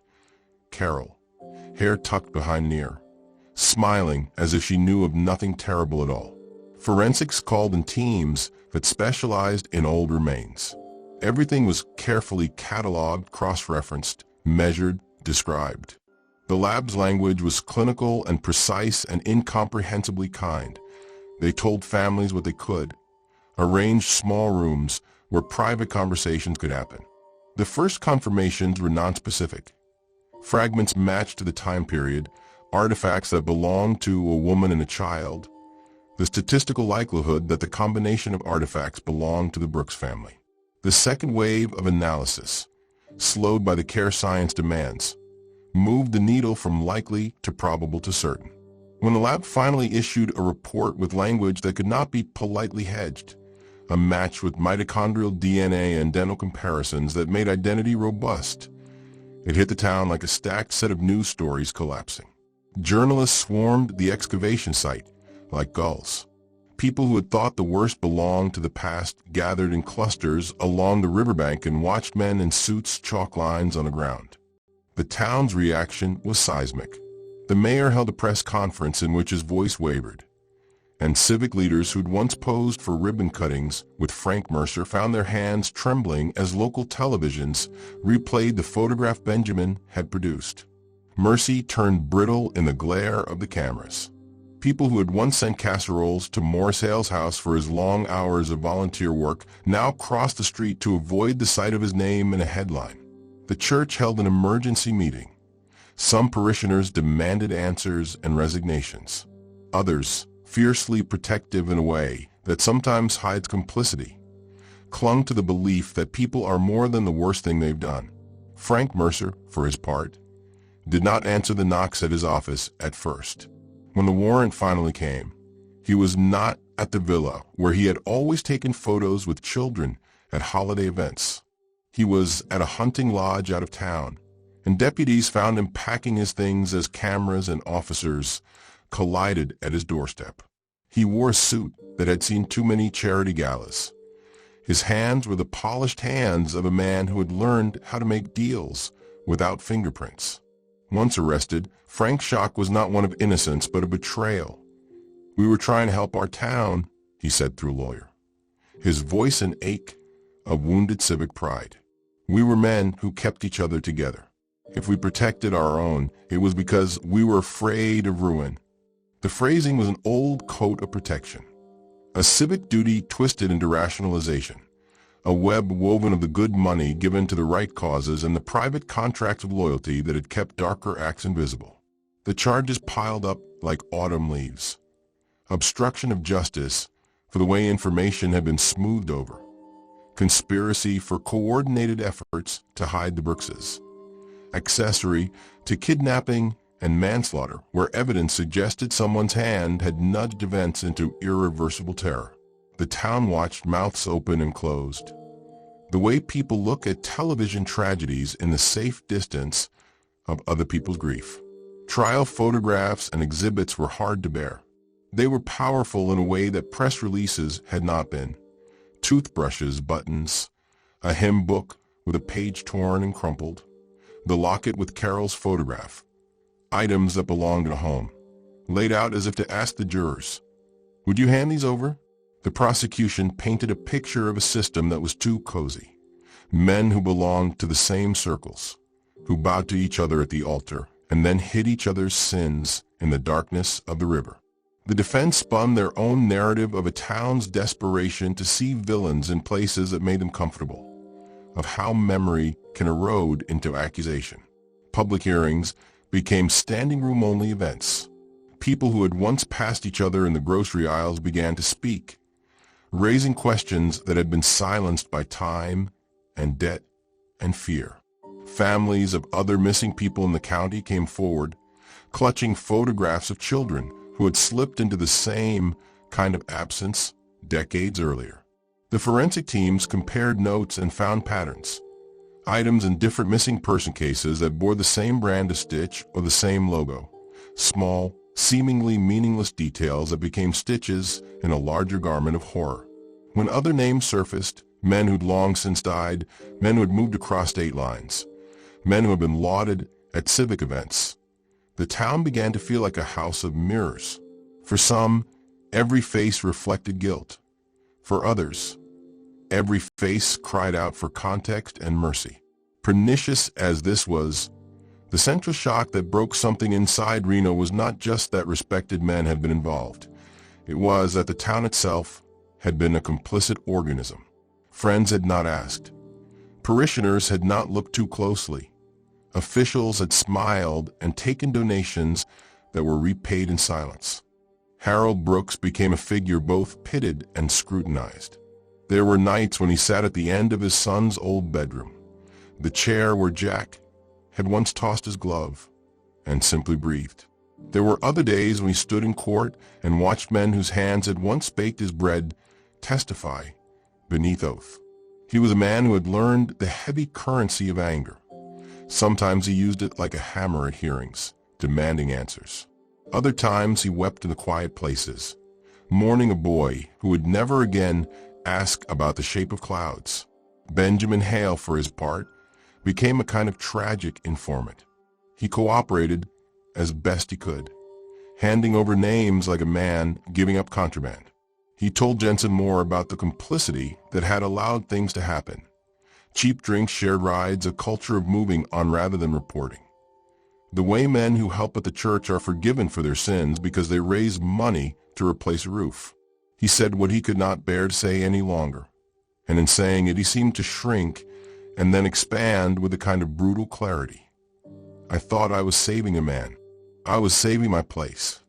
Carole, hair tucked behind an ear, smiling as if she knew of nothing terrible at all. Forensics called in teams that specialized in old remains. Everything was carefully cataloged, cross-referenced, measured, described. The lab's language was clinical and precise and incomprehensibly kind. They told families what they could, arranged small rooms where private conversations could happen. The first confirmations were nonspecific. Fragments matched to the time period, artifacts that belonged to a woman and a child, the statistical likelihood that the combination of artifacts belonged to the Brooks family. The second wave of analysis, slowed by the care science demands, moved the needle from likely to probable to certain. When the lab finally issued a report with language that could not be politely hedged, a match with mitochondrial DNA and dental comparisons that made identity robust, it hit the town like a stacked set of news stories collapsing. Journalists swarmed the excavation site like gulls. People who had thought the worst belonged to the past gathered in clusters along the riverbank and watched men in suits chalk lines on the ground. The town's reaction was seismic. The mayor held a press conference in which his voice wavered, and civic leaders who'd once posed for ribbon cuttings with Frank Mercer found their hands trembling as local televisions replayed the photograph Benjamin had produced. Mercy turned brittle in the glare of the cameras. People who had once sent casseroles to Morris Hale's house for his long hours of volunteer work now crossed the street to avoid the sight of his name in a headline. The church held an emergency meeting. Some parishioners demanded answers and resignations. Others, fiercely protective in a way that sometimes hides complicity, clung to the belief that people are more than the worst thing they've done. Frank Mercer, for his part, did not answer the knocks at his office at first. When the warrant finally came, he was not at the villa where he had always taken photos with children at holiday events. He was at a hunting lodge out of town, and deputies found him packing his things as cameras and officers collided at his doorstep. He wore a suit that had seen too many charity galas. His hands were the polished hands of a man who had learned how to make deals without fingerprints. Once arrested, Frank's shock was not one of innocence but of betrayal. "We were trying to help our town," he said through a lawyer, his voice an ache of wounded civic pride. "We were men who kept each other together. If we protected our own, it was because we were afraid of ruin." The phrasing was an old coat of protection, a civic duty twisted into rationalization, a web woven of the good money given to the right causes and the private contracts of loyalty that had kept darker acts invisible. The charges piled up like autumn leaves. Obstruction of justice for the way information had been smoothed over. Conspiracy for coordinated efforts to hide the Brookses. Accessory to kidnapping and manslaughter, where evidence suggested someone's hand had nudged events into irreversible terror. The town watched, mouths open and closed. The way people look at television tragedies in the safe distance of other people's grief. Trial photographs and exhibits were hard to bear. They were powerful in a way that press releases had not been. Toothbrushes, buttons, a hymn book with a page torn and crumpled, the locket with Carole's photograph, items that belonged in a home, laid out as if to ask the jurors, "Would you hand these over?" The prosecution painted a picture of a system that was too cozy. Men who belonged to the same circles, who bowed to each other at the altar, and then hid each other's sins in the darkness of the river. The defense spun their own narrative of a town's desperation to see villains in places that made them comfortable, of how memory can erode into accusation. Public hearings became standing room only events. People who had once passed each other in the grocery aisles began to speak, raising questions that had been silenced by time and debt and fear. Families of other missing people in the county came forward, clutching photographs of children who had slipped into the same kind of absence decades earlier. The forensic teams compared notes and found patterns, items in different missing person cases that bore the same brand of stitch or the same logo, small, seemingly meaningless details that became stitches in a larger garment of horror. When other names surfaced, men who'd long since died, men who had moved across state lines, men who had been lauded at civic events, the town began to feel like a house of mirrors. For some, every face reflected guilt. For others, every face cried out for context and mercy. Pernicious as this was, the central shock that broke something inside Reno was not just that respected men had been involved. It was that the town itself had been a complicit organism. Friends had not asked. Parishioners had not looked too closely. Officials had smiled and taken donations that were repaid in silence. Carole Brooks became a figure both pitied and scrutinized. There were nights when he sat at the end of his son's old bedroom, the chair where Jack had once tossed his glove, and simply breathed. There were other days when he stood in court and watched men whose hands had once baked his bread testify beneath oath. He was a man who had learned the heavy currency of anger. Sometimes he used it like a hammer at hearings, demanding answers. Other times he wept in the quiet places, mourning a boy who would never again ask about the shape of clouds. Benjamin Hale, for his part, became a kind of tragic informant. He cooperated as best he could, handing over names like a man giving up contraband. He told Jensen more about the complicity that had allowed things to happen. Cheap drinks, shared rides, a culture of moving on rather than reporting. The way men who help at the church are forgiven for their sins because they raise money to replace a roof. He said what he could not bear to say any longer, and in saying it he seemed to shrink and then expand with a kind of brutal clarity. I thought I was saving a man. I was saving my place.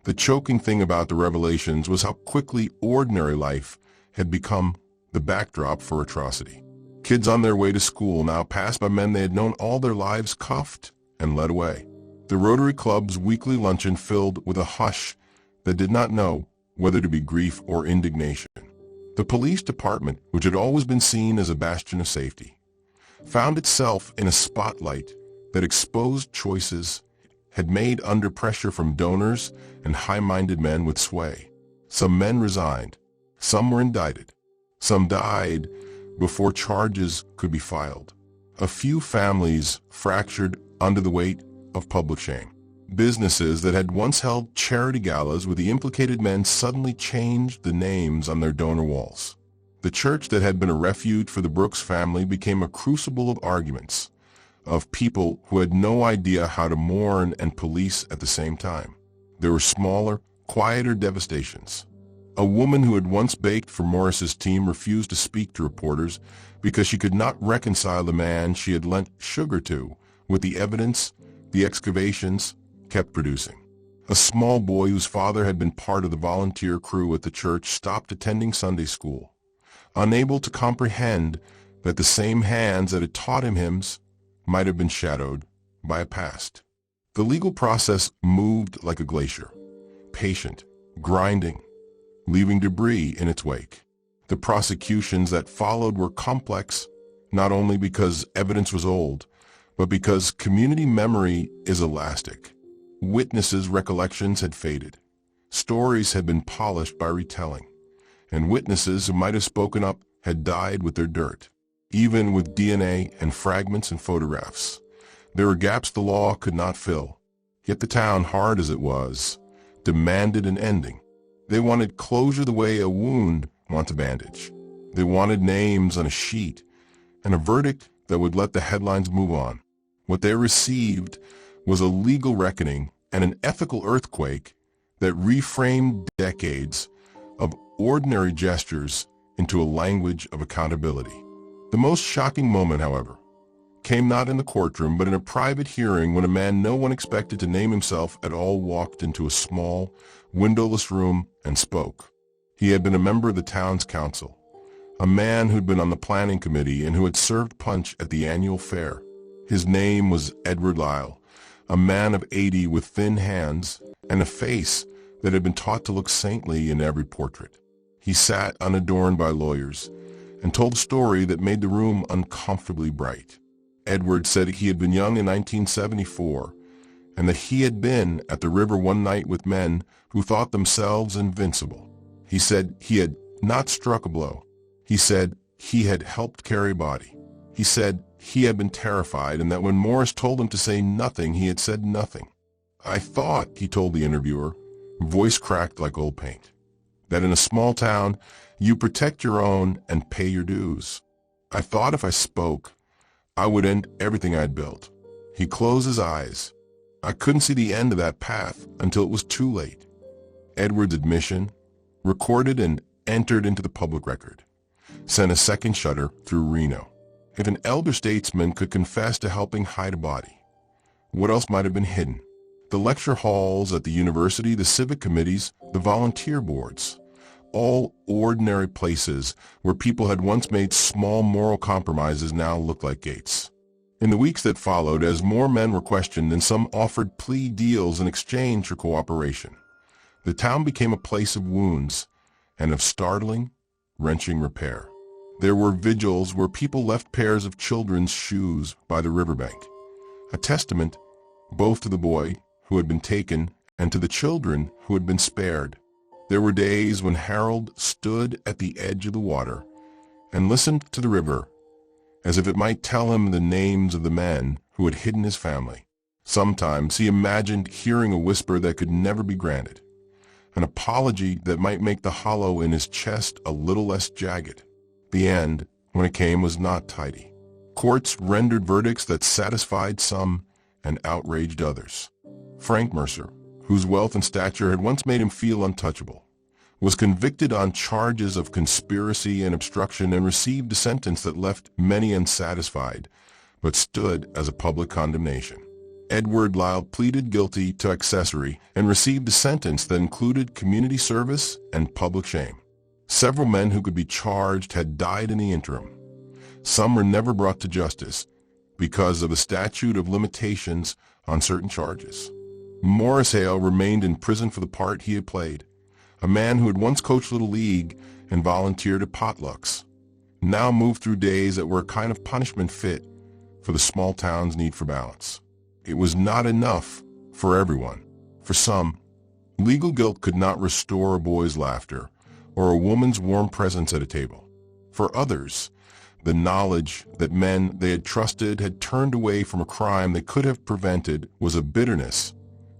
The choking thing about the revelations was how quickly ordinary life had become the backdrop for atrocity. Kids on their way to school now passed by men they had known all their lives, cuffed and led away. The Rotary Club's weekly luncheon filled with a hush that did not know whether to be grief or indignation. The police department, which had always been seen as a bastion of safety, found itself in a spotlight that exposed choices had made under pressure from donors and high-minded men with sway. Some men resigned, some were indicted, some died before charges could be filed. A few families fractured under the weight of public shame. Businesses that had once held charity galas with the implicated men suddenly changed the names on their donor walls. The church that had been a refuge for the Brooks family became a crucible of arguments, of people who had no idea how to mourn and police at the same time. There were smaller, quieter devastations. A woman who had once baked for Morris's team refused to speak to reporters because she could not reconcile the man she had lent sugar to with the evidence the excavations kept producing. A small boy whose father had been part of the volunteer crew at the church stopped attending Sunday school, unable to comprehend that the same hands that had taught him hymns might have been shadowed by a past. The legal process moved like a glacier, patient, grinding, leaving debris in its wake. The prosecutions that followed were complex, not only because evidence was old, but because community memory is elastic. Witnesses' recollections had faded. Stories had been polished by retelling, and witnesses who might have spoken up had died with their dirt. Even with DNA and fragments and photographs, there were gaps the law could not fill. Yet the town, hard as it was, demanded an ending. They wanted closure the way a wound wants a bandage. They wanted names on a sheet and a verdict that would let the headlines move on. What they received was a legal reckoning and an ethical earthquake that reframed decades of ordinary gestures into a language of accountability. The most shocking moment, however, came not in the courtroom but in a private hearing when a man no one expected to name himself at all walked into a small, windowless room and spoke. He had been a member of the town's council, a man who'd been on the planning committee and who had served punch at the annual fair. His name was Edward Lyle, a man of 80 with thin hands and a face that had been taught to look saintly in every portrait. He sat unadorned by lawyers and told a story that made the room uncomfortably bright. Edward said he had been young in 1974 and that he had been at the river one night with men who thought themselves invincible. He said he had not struck a blow. He said he had helped carry a body. He said he had been terrified and that when Morris told him to say nothing, he had said nothing. "I thought," he told the interviewer, voice cracked like old paint, "that in a small town you protect your own and pay your dues. I thought if I spoke, I would end everything I'd built." He closed his eyes. I couldn't see the end of that path until it was too late. Edward's admission, recorded and entered into the public record, sent a second shudder through Reno. If an elder statesman could confess to helping hide a body, what else might have been hidden? The lecture halls at the university, the civic committees, the volunteer boards, all ordinary places where people had once made small moral compromises now looked like gates. In the weeks that followed, as more men were questioned and some offered plea deals in exchange for cooperation, the town became a place of wounds and of startling, wrenching repair. There were vigils where people left pairs of children's shoes by the riverbank, a testament both to the boy who had been taken and to the children who had been spared. There were days when Harold stood at the edge of the water and listened to the river as if it might tell him the names of the men who had hidden his family. Sometimes he imagined hearing a whisper that could never be granted, an apology that might make the hollow in his chest a little less jagged. The end, when it came, was not tidy. Courts rendered verdicts that satisfied some and outraged others. Frank Mercer, whose wealth and stature had once made him feel untouchable, was convicted on charges of conspiracy and obstruction and received a sentence that left many unsatisfied, but stood as a public condemnation. Edward Lyle pleaded guilty to accessory and received a sentence that included community service and public shame. Several men who could be charged had died in the interim. Some were never brought to justice because of the statute of limitations on certain charges. Morris Hale remained in prison for the part he had played, a man who had once coached Little League and volunteered at potlucks, now moved through days that were a kind of punishment fit for the small town's need for balance. It was not enough for everyone. For some, legal guilt could not restore a boy's laughter or a woman's warm presence at a table. For others, the knowledge that men they had trusted had turned away from a crime they could have prevented was a bitterness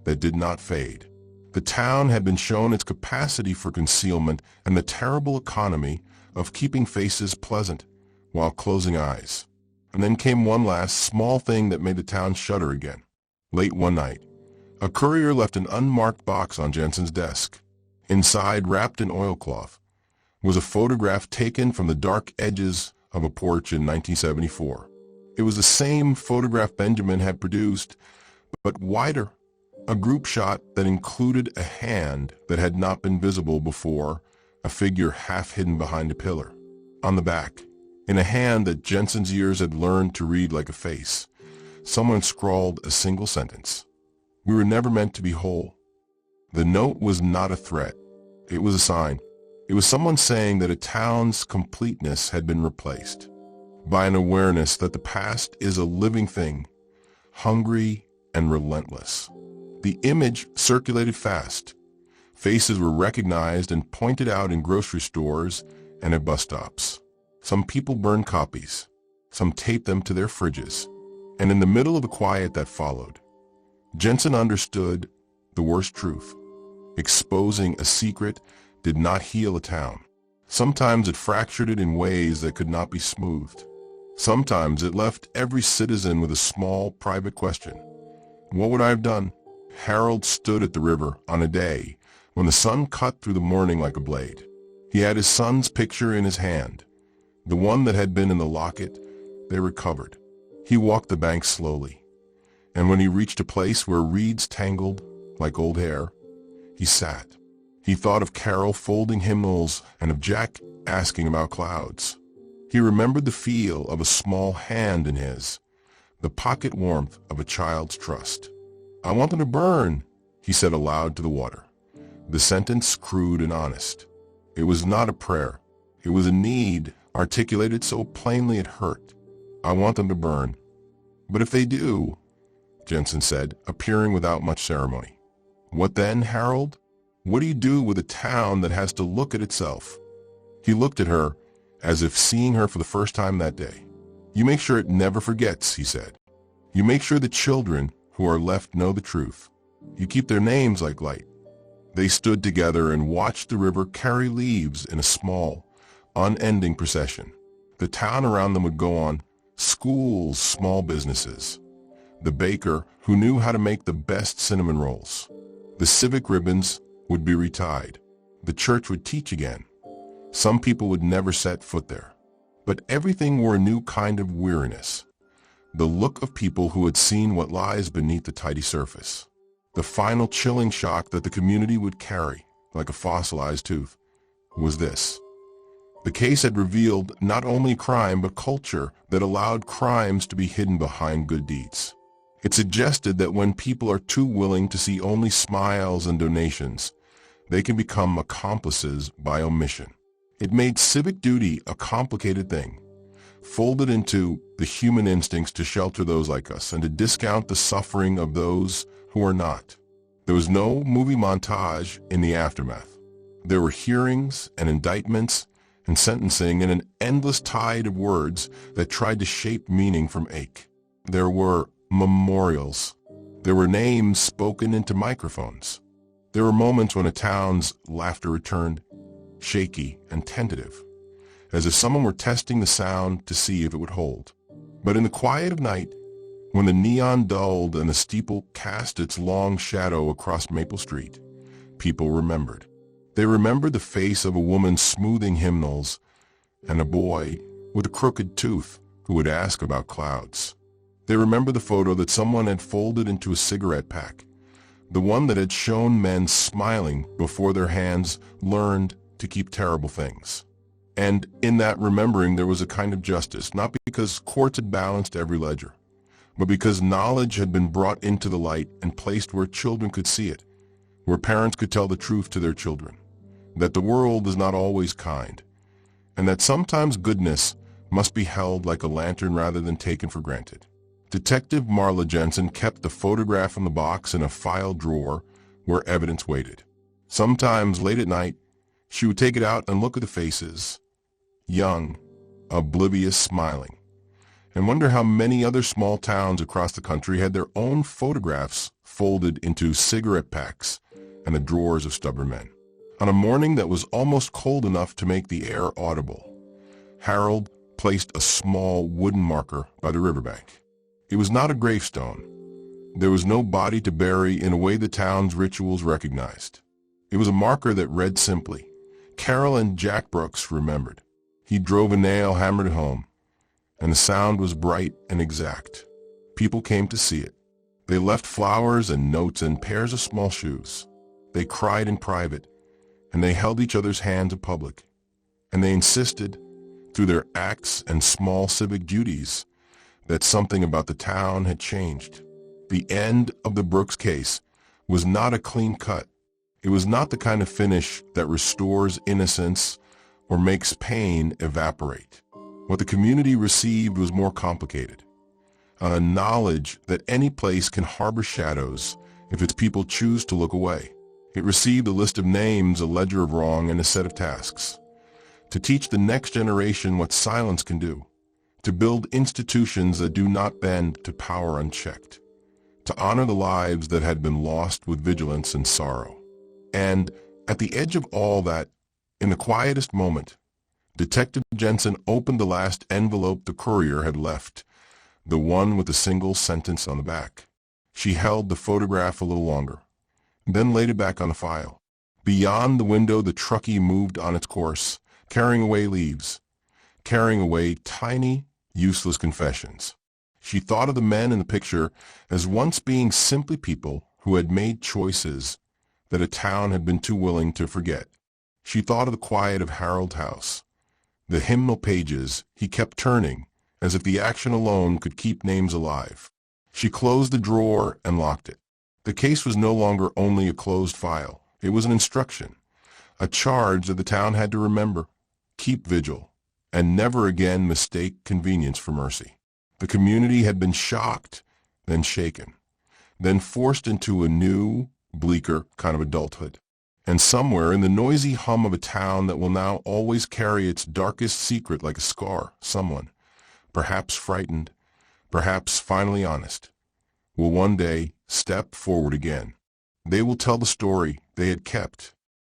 that did not fade. The town had been shown its capacity for concealment and the terrible economy of keeping faces pleasant while closing eyes. And then came one last small thing that made the town shudder again. Late one night, a courier left an unmarked box on Jensen's desk. Inside, wrapped in oilcloth, was a photograph taken from the dark edges of a porch in 1974. It was the same photograph Benjamin had produced, but wider, a group shot that included a hand that had not been visible before, a figure half hidden behind a pillar. On the back, in a hand that Jensen's years had learned to read like a face, someone scrawled a single sentence: "We were never meant to be whole." The note was not a threat. It was a sign. It was someone saying that a town's completeness had been replaced by an awareness that the past is a living thing, hungry and relentless. The image circulated fast. Faces were recognized and pointed out in grocery stores and at bus stops. Some people burned copies. Some taped them to their fridges. And in the middle of the quiet that followed, Jensen understood the worst truth. Exposing a secret did not heal a town. Sometimes it fractured it in ways that could not be smoothed. Sometimes it left every citizen with a small, private question. What would I have done? Harold stood at the river on a day when the sun cut through the morning like a blade. He had his son's picture in his hand, the one that had been in the locket they recovered. He walked the bank slowly, and when he reached a place where reeds tangled like old hair, he sat. He thought of Carole folding hymnals and of Jack asking about clouds. He remembered the feel of a small hand in his, the pocket warmth of a child's trust. "I want them to burn," he said aloud to the water. The sentence crude and honest. It was not a prayer. It was a need articulated so plainly it hurt. "I want them to burn." "But if they do," Jensen said, appearing without much ceremony. "What then, Harold? What do you do with a town that has to look at itself?" He looked at her as if seeing her for the first time that day. "You make sure it never forgets," he said. "You make sure the children who are left know the truth. You keep their names like light." They stood together and watched the river carry leaves in a small, unending procession. The town around them would go on, schools, small businesses. The baker who knew how to make the best cinnamon rolls. The civic ribbons would be retied. The church would teach again. Some people would never set foot there. But everything wore a new kind of weariness. The look of people who had seen what lies beneath the tidy surface. The final chilling shock that the community would carry, like a fossilized tooth, was this. The case had revealed not only crime but culture that allowed crimes to be hidden behind good deeds. It suggested that when people are too willing to see only smiles and donations, they can become accomplices by omission. It made civic duty a complicated thing, folded into the human instincts to shelter those like us and to discount the suffering of those who are not. There was no movie montage in the aftermath. There were hearings and indictments and sentencing in an endless tide of words that tried to shape meaning from ache. There were memorials. There were names spoken into microphones. There were moments when a town's laughter returned, shaky and tentative, as if someone were testing the sound to see if it would hold. But in the quiet of night, when the neon dulled and the steeple cast its long shadow across Maple Street, people remembered. They remembered the face of a woman smoothing hymnals and a boy with a crooked tooth who would ask about clouds. They remembered the photo that someone had folded into a cigarette pack, the one that had shown men smiling before their hands learned to keep terrible things. And in that remembering there was a kind of justice, not because courts had balanced every ledger, but because knowledge had been brought into the light and placed where children could see it, where parents could tell the truth to their children, that the world is not always kind, and that sometimes goodness must be held like a lantern rather than taken for granted. Detective Marla Jensen kept the photograph in the box in a file drawer where evidence waited. Sometimes late at night, she would take it out and look at the faces, young, oblivious, smiling, and wonder how many other small towns across the country had their own photographs folded into cigarette packs and the drawers of stubborn men. On a morning that was almost cold enough to make the air audible, Harold placed a small wooden marker by the riverbank. It was not a gravestone. There was no body to bury in a way the town's rituals recognized. It was a marker that read simply, Carole and Jack Brooks remembered. He drove a nail hammered home, and the sound was bright and exact. People came to see it. They left flowers and notes and pairs of small shoes. They cried in private, and they held each other's hands in public. And they insisted, through their acts and small civic duties, that something about the town had changed. The end of the Brooks case was not a clean cut. It was not the kind of finish that restores innocence or makes pain evaporate. What the community received was more complicated. A knowledge that any place can harbor shadows if its people choose to look away. It received a list of names, a ledger of wrong, and a set of tasks. To teach the next generation what silence can do. To build institutions that do not bend to power unchecked. To honor the lives that had been lost with vigilance and sorrow. And at the edge of all that, in the quietest moment, Detective Jensen opened the last envelope the courier had left, the one with a single sentence on the back. She held the photograph a little longer, then laid it back on the file. Beyond the window, the Truckee moved on its course, carrying away leaves, carrying away tiny, useless confessions. She thought of the men in the picture as once being simply people who had made choices that a town had been too willing to forget. She thought of the quiet of Harold's house, the hymnal pages he kept turning as if the action alone could keep names alive. She closed the drawer and locked it. The case was no longer only a closed file. It was an instruction, a charge that the town had to remember, keep vigil, and never again mistake convenience for mercy. The community had been shocked, then shaken, then forced into a new, bleaker kind of adulthood. And somewhere in the noisy hum of a town that will now always carry its darkest secret like a scar, someone, perhaps frightened, perhaps finally honest, will one day step forward again. They will tell the story they had kept.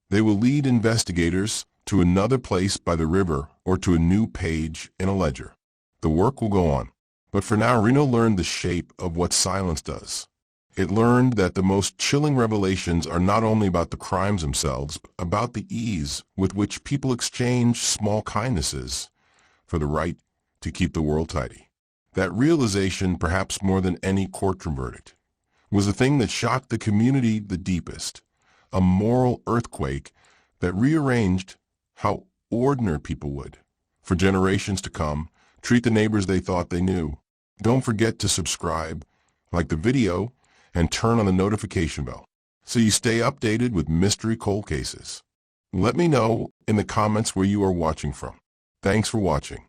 They will lead investigators to another place by the river or to a new page in a ledger. The work will go on. But for now, Reno learned the shape of what silence does. It learned that the most chilling revelations are not only about the crimes themselves, but about the ease with which people exchange small kindnesses for the right to keep the world tidy. That realization, perhaps more than any courtroom verdict, was the thing that shocked the community the deepest, a moral earthquake that rearranged how ordinary people would, for generations to come, treat the neighbors they thought they knew. Don't forget to subscribe, like the video, and turn on the notification bell so you stay updated with mystery cold cases. Let me know in the comments where you are watching from. Thanks for watching.